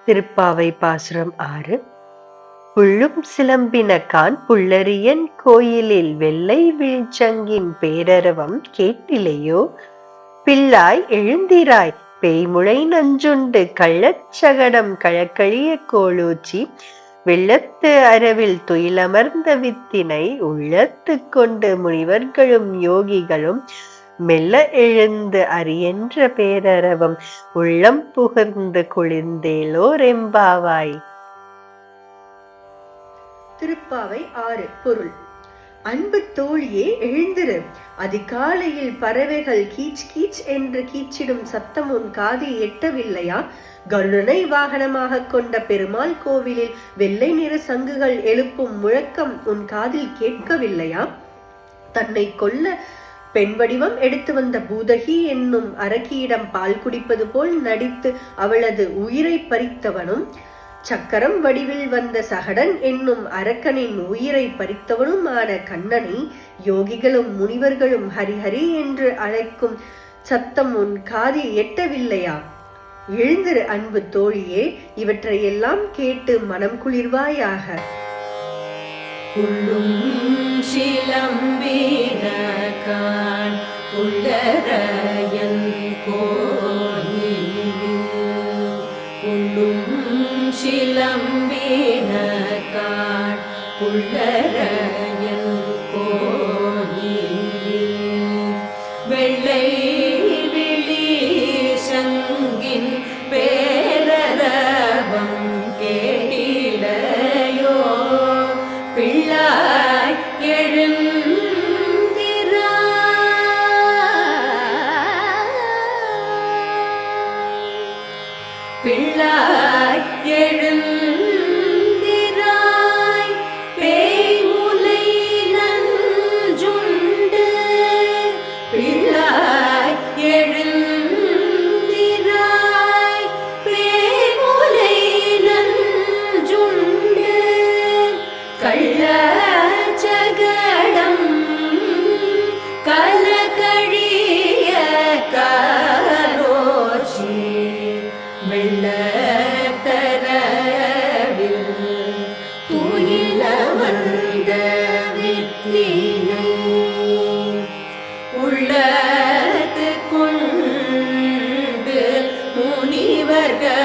திருப்பாவை பாசுரம் 6. புள்ளும் சிலம்பினகான் புல்லரியன் கோயிலில் வெள்ளை வீழ்ச்சங்கின் பேரரவம் கேட்டிலையோ? பிள்ளாய் எழுந்திராய் பேய்முளை நஞ்சுண்டு கள்ளச்சகடம் கழக்கழிய கோலோச்சி வெள்ளத்து அரவில் துயிலமர்ந்த வித்தினை உள்ளத்து கொண்டு முனிவர்களும் யோகிகளும் மெல்ல எழுந்து அரியென்ற பேரரவம் உள்ளம் புகழ்ந்து குளிர்ந்தேலோர் எம்பாவாய். திருப்பாவை 6. பொருள். அன்பு தோழியே, எழுந்திரு. அதிகாலையில் பறவைகள் கீச் கீச் என்று கீச்சிடும் சத்தம் உன் காதில் எட்டவில்லையா? கருடனை வாகனமாக கொண்ட பெருமாள் கோவிலில் வெள்ளை நிற சங்குகள் எழுப்பும் முழக்கம் உன் காதில் கேட்கவில்லையா? தன்னை கொல்ல பெண் வடிவம் எடுத்து வந்த பூதகி என்னும் அரக்கியிடம் பால் குடிப்பது போல் நடித்து அவளது உயிரை பறித்தவனும், சக்கரம் வடிவில் வந்த சகடன் என்னும் அரக்கனின் உயிரை பறித்தவனுமான கண்ணனை யோகிகளும் முனிவர்களும் ஹரிஹரி என்று அழைக்கும் சத்தம் உன் காதில் எட்டவில்லையா? எழுந்திரு அன்பு தோழியே, இவற்றையெல்லாம் கேட்டு மனம் குளிர்வாயாக. சிலம்பினகான் புல்லரையன் கோயிலில், சிலம்பினகான் புல்லரையன் கோயிலில் வெள்ளை விழி சங்கின் பேரரவம் கேட்டிலையோ? பிள்ளாய் பிள்ளாய் எழுந்திராய், பேய்முலை நஞ்சுண்டு. பிள்ளாய் எழுந்திராய், பேய்முலை நஞ்சுண்டு. கள்ளச்சகடம் கலகழிய காலோச்சி வெள்ளத்தரவில் துயிலமர்ந்த வித்தினை உள்ளத்து கொண்டு முனிவர்களும்